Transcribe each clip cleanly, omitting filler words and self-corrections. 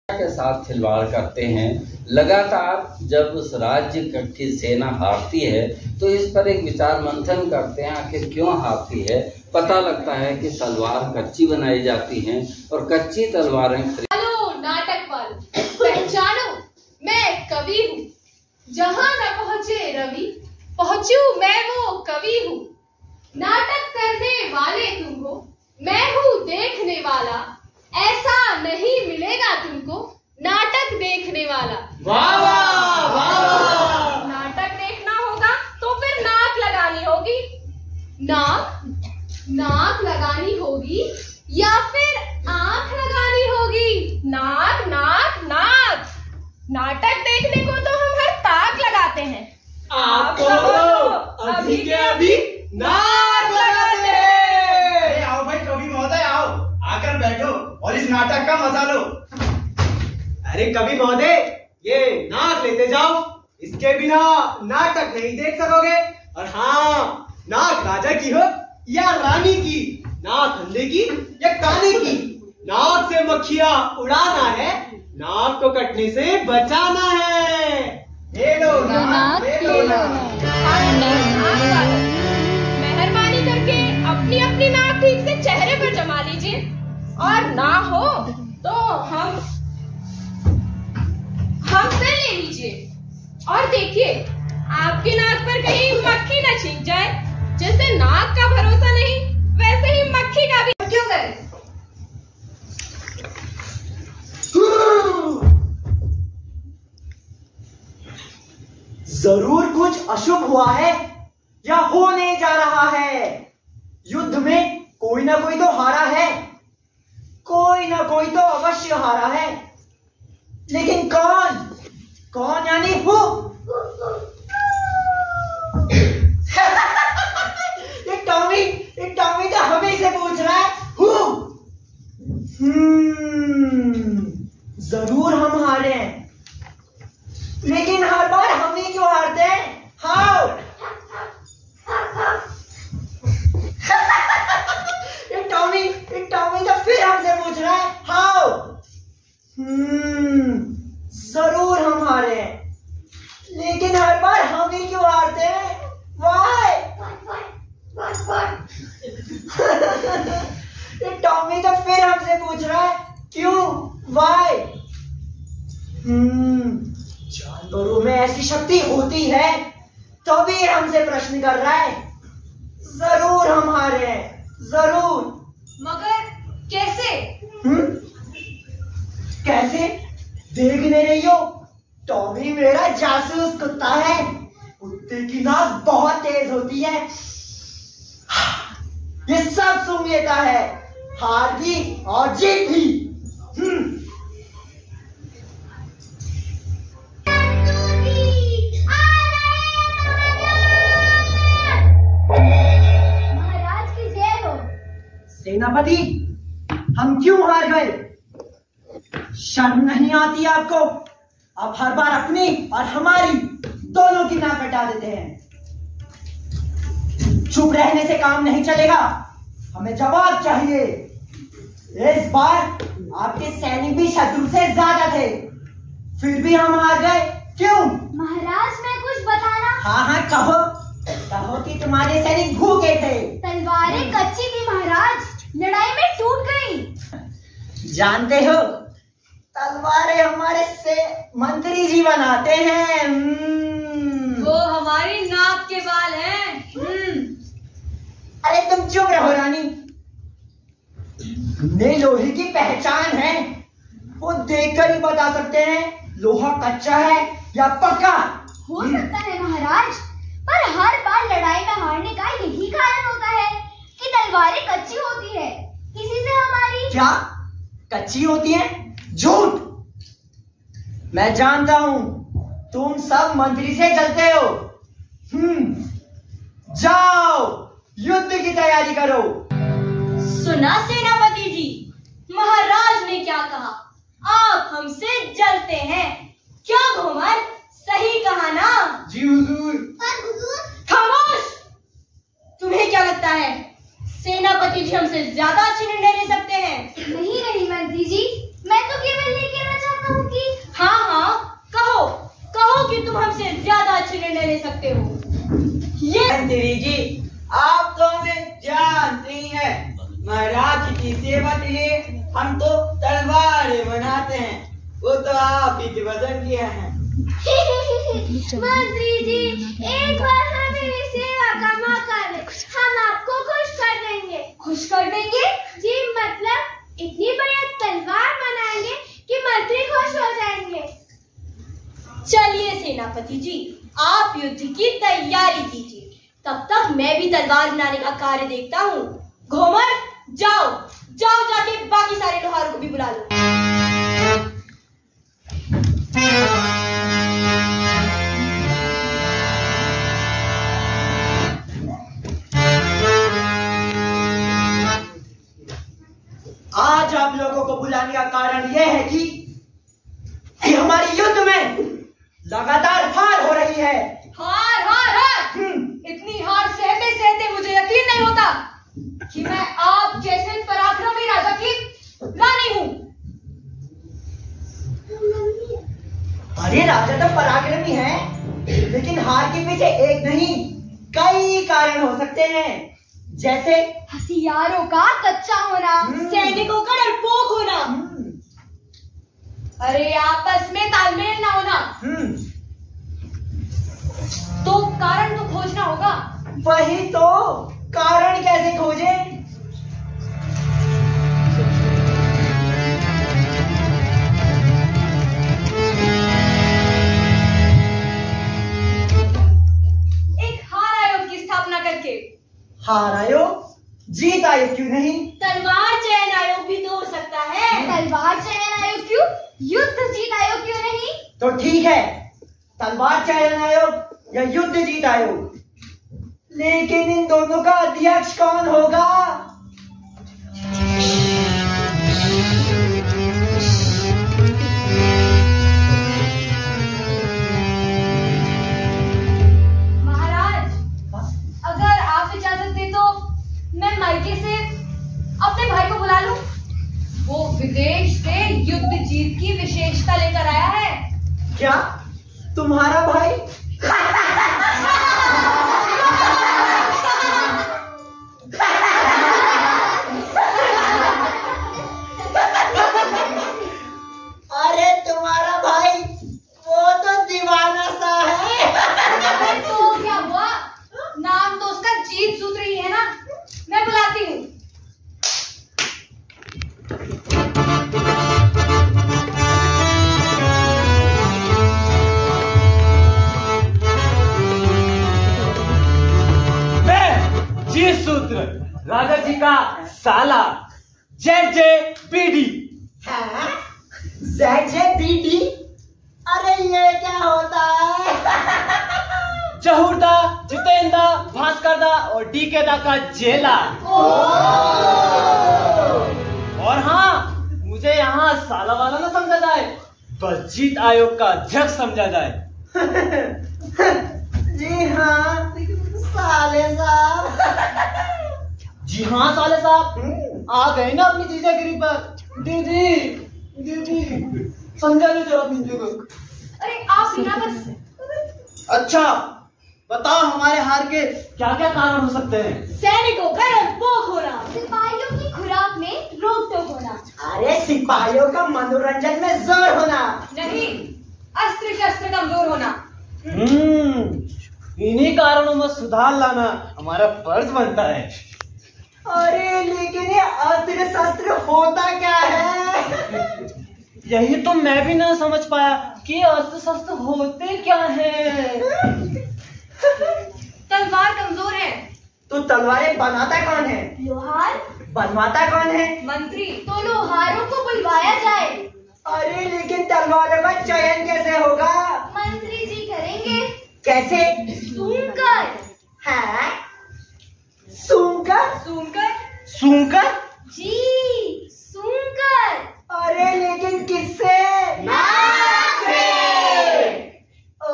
के साथ खिलवाड़ करते हैं। लगातार जब उस राज्य की सेना हारती है तो इस पर एक विचार मंथन करते हैं, आखिर क्यों हारती है। पता लगता है कि तलवार कच्ची बनाई जाती हैं और कच्ची तलवारें नाटक वालों, पहचानो मैं कवि हूँ, जहाँ न पहुँचे रवि पहुँचूं मैं वो कवि हूँ। नाटक करने वाले तुम हो, मैं हूँ देखने वाला, ऐसा नहीं मिलेगा तुमको नाटक देखने वाला। वाह वाह वाह। नाटक देखना होगा तो फिर नाक लगानी होगी। नाक लगानी होगी या फिर आंख लगानी होगी। नाक नाक नाक। नाटक देखने को तो हम हर ताक लगाते हैं, आप तो अभी के अभी नाक लगाते हैं। आओ भाई कवि महोदय, आओ आकर बैठो और इस नाटक का मजा लो। अरे कवि महोदय, ये नाक लेते जाओ, इसके बिना नाटक नहीं देख सकोगे। और हाँ, नाक राजा की हो या रानी की, नाक अंधे की या काने की, नाक से मक्खियां उड़ाना है, नाक को कटने से बचाना है। ले लो नाक, ले लो मेहरबानी करके अपनी अपनी नाक ठीक से चेहरे पर जमा लीजिए, और ना हो तो हमसे ले लीजिए। और देखिए आपकी नाक पर कहीं मक्खी न छिप जाए। जैसे नाक का भरोसा नहीं, वैसे ही मक्खी का भी क्यों करें। जरूर कुछ अशुभ हुआ है या होने जा रहा है। युद्ध में कोई ना कोई तो हारा है, कोई ना कोई तो अवश्य हारा है, लेकिन कौन? कौन यानी हु? ये टॉमी तो हमें से पूछ रहा है हु? जरूर हम हारे हैं, लेकिन हर बार हम ही क्यों हारते हैं? हाउ? ये टॉमी तो फिर हमसे पूछ रहा है हाउ? जरूर हम हारे हैं, लेकिन हर बार हम ही क्यों हारते हैं? वाई? ये टॉमी तो फिर हमसे पूछ रहा है क्यों? वाई? जानवरों में ऐसी शक्ति होती है तो भी हमसे प्रश्न कर रहा है। जरूर हम हारे हैं, जरूर। मगर कैसे? कैसे? देख नहीं रही हो, टॉमी मेरा जासूस कुत्ता है। कुत्ते की नाक बहुत तेज होती है, ये सब सुन लेता है, हार भी और जीत भी। महाराज की जय हो। सेनापति, हम क्यों हार गए? शर्म नहीं आती आपको? अब हर बार अपनी और हमारी दोनों की नाक कटा देते हैं। चुप रहने से काम नहीं चलेगा, हमें जवाब चाहिए। इस बार आपके सैनिक भी शत्रु से ज्यादा थे, फिर भी हम हार गए, क्यों? महाराज मैं कुछ बताना। हाँ कहो कि तुम्हारे सैनिक भूखे थे। तलवारें कच्ची थी महाराज, लड़ाई में टूट गई। जानते हो, तलवारें हमारे से मंत्री जी बनाते हैं। वो हमारी नाक के बाल हैं। अरे तुम चुप रहो रानी। ने लोहे की पहचान है, वो देखकर ही बता सकते हैं लोहा कच्चा है या पक्का। हो सकता है महाराज, पर हर बार लड़ाई में हारने का यही कारण होता है कि तलवारें कच्ची होती है। किसी से हमारी क्या कच्ची होती है? झूठ! मैं जानता हूं तुम सब मंत्री से जलते हो। जाओ युद्ध की तैयारी करो। सुना सेनापति जी, महाराज ने क्या कहा? आप हमसे जलते हैं। क्या घुमर, सही कहा ना? जी हुजूर। पर हुजूर। खामोश! तुम्हें क्या लगता है सेनापति जी हमसे ज्यादा अच्छे निर्णय ले सकते हैं? नहीं मंत्री जी, मैं तो केवल ये कहना चाहता ले सकते हो। ये मंत्री जी, आप तो हमें जानते ही हैं, महाराज की सेवा के लिए हम तो तलवारें बनाते हैं, वो तो आप ही के वजन किया है। मंत्री जी, एक बार हमें भी सेवा का मौका दे, हम आपको खुश कर देंगे। खुश कर देंगे? जी मतलब इतनी बढ़िया तलवार बनाएंगे कि मंत्री खुश हो जाएंगे। चलिए सेनापति जी, आप युद्ध की तैयारी कीजिए, तब तक मैं भी तलवार बनाने का कार्य देखता हूँ। घोमर, जाओ जाओ जाके बाकी सारे लोहारों को भी बुला लो। आज आप लोगों को बुलाने का कारण यह है कि हमारे युद्ध में लगातार हार हो रही है। हार हार हार, इतनी हार सहते सहते मुझे यकीन नहीं होता कि मैं आप जैसे पराक्रमी राजा की रानी हूँ। अरे राजा तो पराक्रमी है, लेकिन हार के पीछे एक नहीं कई कारण हो सकते हैं, जैसे हथियारों का कच्चा होना, सैनिकों का डरपोक होना, अरे आपस में तालमेल ना होना। तो कारण तो खोजना होगा। वही तो, कारण कैसे खोजें? एक हार आयोग की स्थापना करके। हार आयोग? जीत आयोग क्यों नहीं? तलवार चयन आयोग भी तो हो सकता है। तलवार चयन आयोग क्यों? युद्ध जीत आयोग क्यों नहीं? तो ठीक है, तलवार चयन आयोग या युद्ध जीत आयोग, लेकिन इन दोनों का अध्यक्ष कौन होगा? महाराज, अगर आप इजाजत दे तो मैं मायके से अपने भाई को बुला लूं। वो विदेश से युद्ध जीत की विशेषता लेकर आया है। क्या तुम्हारा भाई? अरे तुम्हारा भाई वो तो दीवाना सा है। तो क्या हुआ, नाम तो उसका जीत सूत्र ही है ना। मैं बुलाती हूँ। जीत सूत्र राजा जी का साला ZJBD। हाँ? ZJBD? अरे ये क्या होता है? जहूरदा, जितेंदा, भास्करदा और डीकेदा का चेला। और हाँ, मुझे यहाँ साला वाला ना समझा जाए, बस जीत आयोग का अध्यक्ष समझा जाए। जी हाँ साले साहब। जी हाँ साले साहब, आ गए ना अपनी जीजागिरी पर। दीदी दीदी समझा लो जरा दीदी को। अरे आप बिना बस। अच्छा बताओ, हमारे हार के क्या क्या कारण हो सकते हैं? सैनिकों का डरपोक होना, सिपाहियों की खुराक में रोक टोक होना, अरे सिपाहियों का मनोरंजन में जोर होना, नहीं अस्त्र शस्त्र कमजोर होना। इन्हीं कारणों में सुधार लाना हमारा फर्ज बनता है। अरे लेकिन ये अस्त्र शस्त्र होता क्या है? यही तो मैं भी ना समझ पाया कि अस्त्र शस्त्र होते क्या हैं। तलवार कमजोर है तो तलवारें बनाता कौन है? लोहार, बनवाता कौन है? मंत्री। तो लोहारों को बुलवाया जाए। अरे लेकिन तलवारों का चयन कैसे होगा? मंत्री जी करेंगे। कैसे? सूंघकर। हाँ? सूंघकर? सुनकर सूंघकर? जी सूंघकर। अरे लेकिन किससे? नाक से। ओ,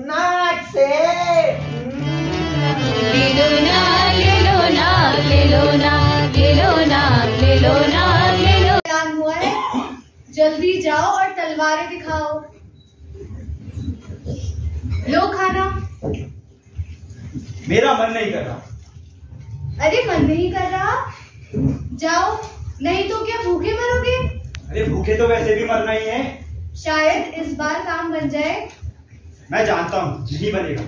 नाक से। ऐलान हुआ है, जल्दी जाओ और तलवारें दिखाओ। लो खाना। मेरा मन नहीं कर रहा। अरे मन नहीं कर रहा, जाओ, नहीं तो क्या भूखे मरोगे? अरे भूखे तो वैसे भी मरना ही है। शायद इस बार काम बन जाए। मैं जानता हूँ नहीं बनेगा।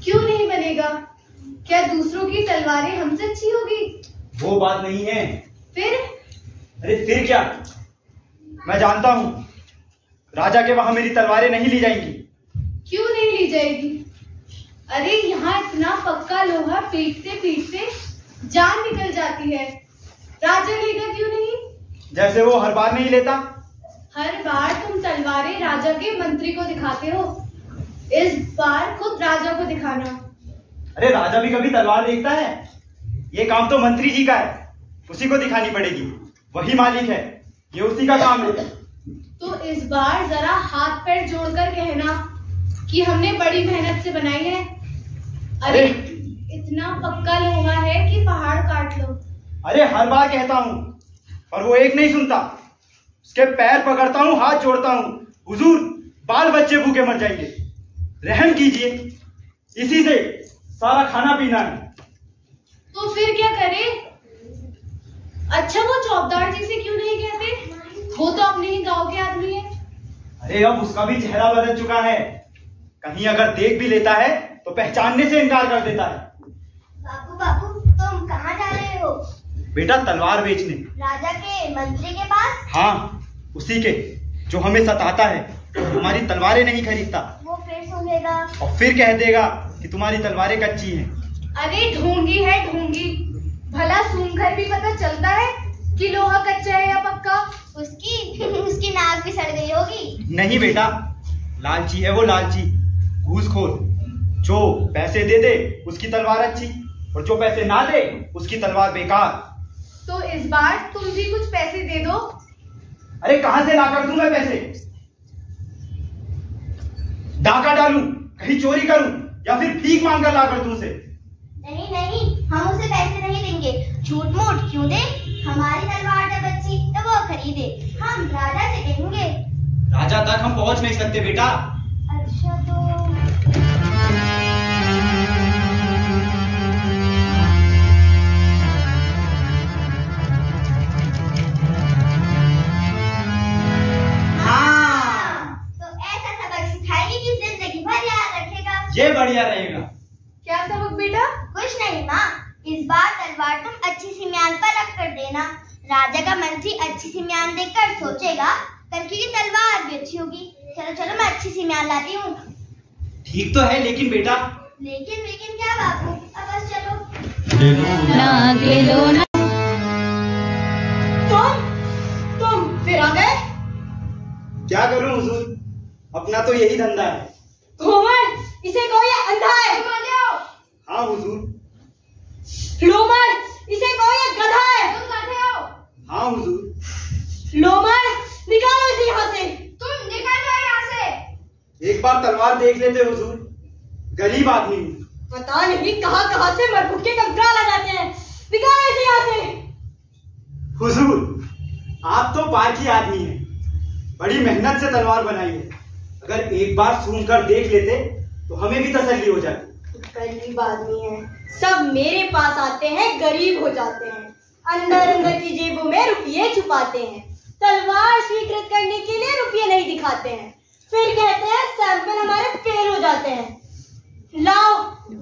क्यों नहीं बनेगा? क्या दूसरों की तलवारें हमसे अच्छी होगी? वो बात नहीं है। फिर? अरे फिर क्या? मैं जानता हूँ राजा के वहां मेरी तलवारें नहीं ली जाएंगी। क्यों नहीं ली जाएगी? अरे यहाँ इतना पक्का लोहा पीटते पीटते जान निकल जाती है। राजा लेगा क्यों नहीं? जैसे वो हर बार नहीं लेता। हर बार तुम तलवारें राजा के मंत्री को दिखाते हो, इस बार खुद राजा को दिखाना। अरे राजा भी कभी तलवार देखता है? ये काम तो मंत्री जी का है, उसी को दिखानी पड़ेगी। वही मालिक है, ये उसी का काम है। तो इस बार जरा हाथ पैर जोड़कर कहना कि हमने बड़ी मेहनत से बनाई है। अरे इतना पक्का लोहा है कि पहाड़ काट लो। अरे हर बार कहता हूँ पर वो एक नहीं सुनता। उसके पैर पकड़ता हूँ, हाथ जोड़ता हूँ। हुजूर, बाल बच्चे भूखे मर जाएंगे, रहम कीजिए। इसी से सारा खाना पीना है। तो फिर क्या करे? अच्छा वो चौबदार जी से क्यों नहीं कहते? वो तो अपने ही गांव के आदमी है। अरे अब उसका भी चेहरा बदल चुका है। कहीं अगर देख भी लेता है तो पहचानने से इनकार कर देता है। बाबू बाबू, तुम कहाँ जा रहे हो? बेटा तलवार बेचने। राजा के मंत्री के पास? हाँ, उसी के जो हमें सताता है, हमारी तलवारें नहीं खरीदता। वो फिर सुनेगा और फिर कह देगा कि तुम्हारी तलवारें कच्ची हैं। अरे ढूंगी है ढूंगी, भला सूंघकर भी पता चलता है कि लोहा कच्चा है या पक्का? उसकी नाक भी सड़ गई होगी। नहीं बेटा, लालची है वो, लालची घूसखोर। जो पैसे दे दे उसकी तलवार अच्छी, और जो पैसे ना दे उसकी तलवार बेकार। तो इस बार तुम भी कुछ पैसे दे दो। अरे कहां से लाकर दूं मैं पैसे? डाका डालूं, कहीं चोरी करूं, या फिर भीख मांगकर लाकर दूं उसे? नहीं नहीं, हम उसे पैसे नहीं देंगे। झूठ मूठ क्यों दे? हमारी तलवार जब अच्छी तो वो खरीदे। हम राजा से कहेंगे। राजा तक हम पहुंच नहीं सकते बेटा। अच्छा तो ऐसा सबक सिखाएंगे कि जिंदगी भर याद रखेगा। ये बढ़िया रहेगा। क्या सबक बेटा? कुछ नहीं माँ, इस बार तलवार तुम अच्छी सी म्यान पर रख कर देना। राजा का मंत्री अच्छी सी म्यान देखकर सोचेगा कल की तलवार भी अच्छी होगी। चलो चलो, मैं अच्छी सी म्यान लाती हूँ। ठीक तो है, लेकिन बेटा। लेकिन क्या बाबू, अब बस चलो। तुम फिर आ गए? क्या करूं हुजूर, अपना तो यही धंधा है। घूमर, इसे कहो ये अंधा है। हाँ हुजूर। लोमर, इसे कहो ये गधा है। तुम गधे हो। हाँ हुजूर। लोमर, निकालो इसे यहाँ से। तुम निकल जाओ यहाँ से। एक बार तलवार देख लेते हुजूर, गरीब आदमी हूँ। पता नहीं कहाँ से मरकुट के कंकड़ा लगाते हैं। निकालो इसे यहाँ से। हुजूर, आप तो बाकी आदमी हैं, बड़ी मेहनत से तलवार बनाई है। अगर एक बार सूंघ कर देख लेते तो हमें भी तसल्ली हो जाती। गरीब आदमी है, सब मेरे पास आते हैं, गरीब हो जाते हैं, अंदर की जेबों में रुपये छुपाते हैं, तलवार स्वीकृत करने के लिए रुपये नहीं दिखाते हैं, फिर कहते हैं सैंपल हमारे फेल हो जाते हैं। लाओ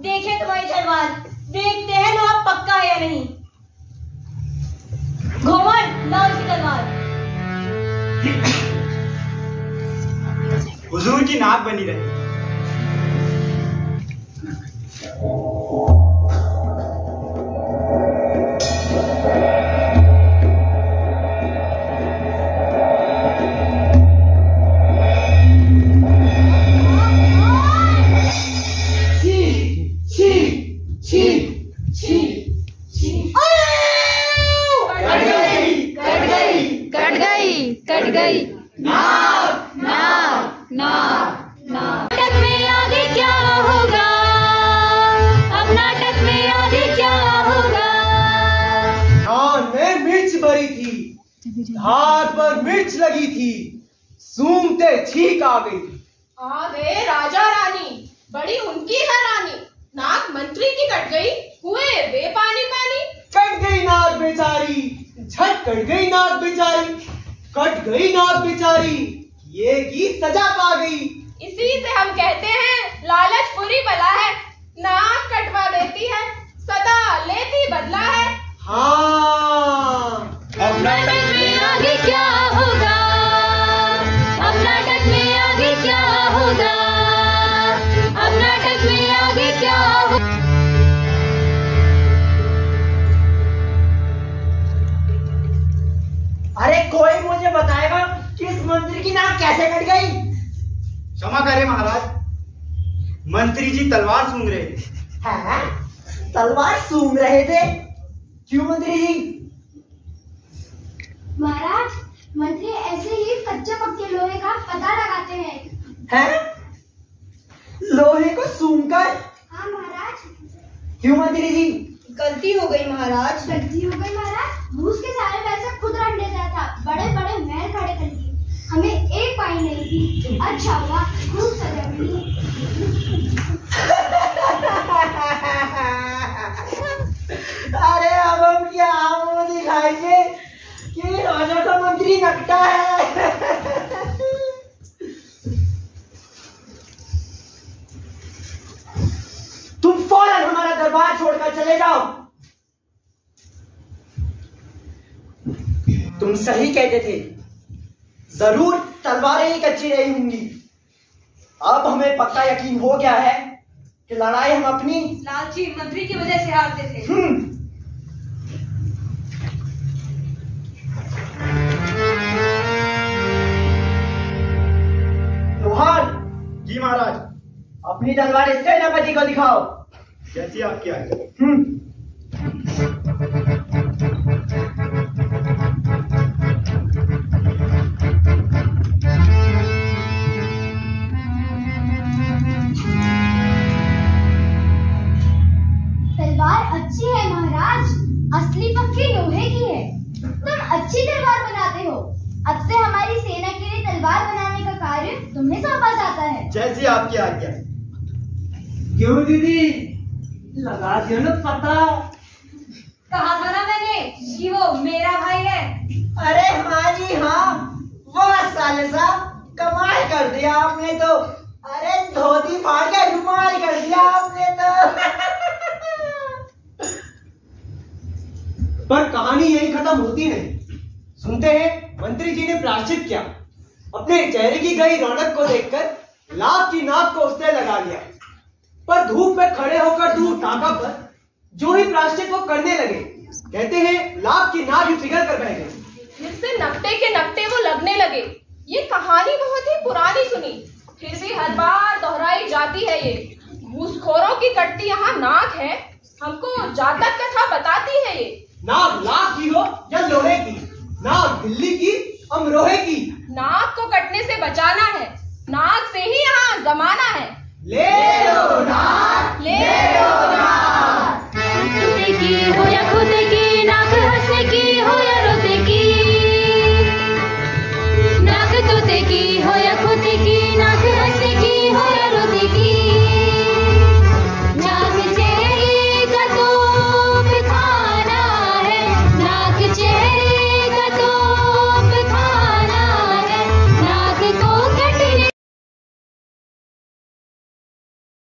देखें तुम्हारी तलवार, देखते हैं लोहा पक्का है या नहीं। घूमर, लाओ इसकी तलवार। हुजूर की नाक बनी रही। कट गई। नाक नाटक में आगे क्या होगा? अब नाटक में आगे क्या होगा? कान में मिर्च भरी थी, धार पर मिर्च लगी थी, सूंघते छींक आ गई। आ गए राजा रानी, बड़ी उनकी है रानी, नाक मंत्री की कट गई, हुए वे पानी पानी। कट गई नाक बेचारी, झट कट गई नाक बेचारी, कट गई नाक बेचारी, ये की सजा पा गई। इसी से हम कहते हैं लालच बुरी बला है, नाक कटवा देती है, सदा लेती बदला है। हाँ, अब नाटक में आगे क्या होगा, अब नाटक में आगे क्या होगा, अब नाटक में आगे क्या होगा। अरे कोई मुझे बताएगा कि इस मंत्री की नाक कैसे कट गई? क्षमा करें महाराज, मंत्री जी तलवार सूंघ रहे थे। हैं? तलवार सूंघ रहे थे? क्यों मंत्री जी? महाराज, मंत्री ऐसे ही कच्चे पक्के लोहे का पता लगाते हैं। हैं? लोहे को सूंघकर? हाँ महाराज। क्यों मंत्री जी? गलती हो गई महाराज। गलती हो गई महाराज, घूस के सारे पैसे खुद रख लेता था, बड़े बड़े महल खड़े कर दिए, हमें एक पाई नहीं दी। अच्छा हुआ घूस सजा मिली। अरे अब हम क्या मुंह दिखाएंगे कि राजा का मंत्री नकटा है। तुम फौरन हमारा दरबार छोड़कर चले जाओ। तुम सही कहते थे, जरूर तलवारें ही कच्ची रही होंगी। अब हमें पक्का यकीन हो गया है कि लड़ाई हम अपनी लालची मंत्री की वजह से हारते थे। लोहार जी महाराज, अपनी तलवार इस सेनापति को दिखाओ। जैसी आपकी आज्ञा। तलवार अच्छी है महाराज, असली पक्की लोहे की है। तुम अच्छी तलवार बनाते हो, अब से हमारी सेना के लिए तलवार बनाने का कार्य तुम्हें सौंपा जाता है। जैसी आपकी आज्ञा। क्यों दीदी, लगा दिया ना पता? कहा था ना मैंने कि वो मेरा भाई है। अरे हाँ जी हाँ, वाह साले साहब, कमाल कर दिया आपने तो। अरे धोती फाड़ के रुमाल कर दिया आपने तो। पर कहानी यही खत्म होती है। सुनते हैं मंत्री जी ने प्रायश्चित किया, अपने चेहरे की गई रौनक को देखकर लाख की नाक को उसने लगा लिया। पर धूप में खड़े होकर दूर टांका पर जो ही प्रायश्चित वो करने लगे, कहते हैं लाख की नाक ही पिघल कर बह गई। फिर से नकटे के नकटे वो लगने लगे। ये कहानी बहुत ही पुरानी सुनी, फिर भी हर बार दोहराई जाती है। ये घूसखोरों की कटती यहाँ नाक है, हमको जातक कथा बताती है। ये नाक लाख की हो या लोहे की, नाक दिल्ली की अमरोहे की, नाक को कटने से बचाना है, नाक से ही यहाँ जमाना है। ले लो नाक, ले लो नाक। खुद की हो या खुद की नाक, हंसने की हो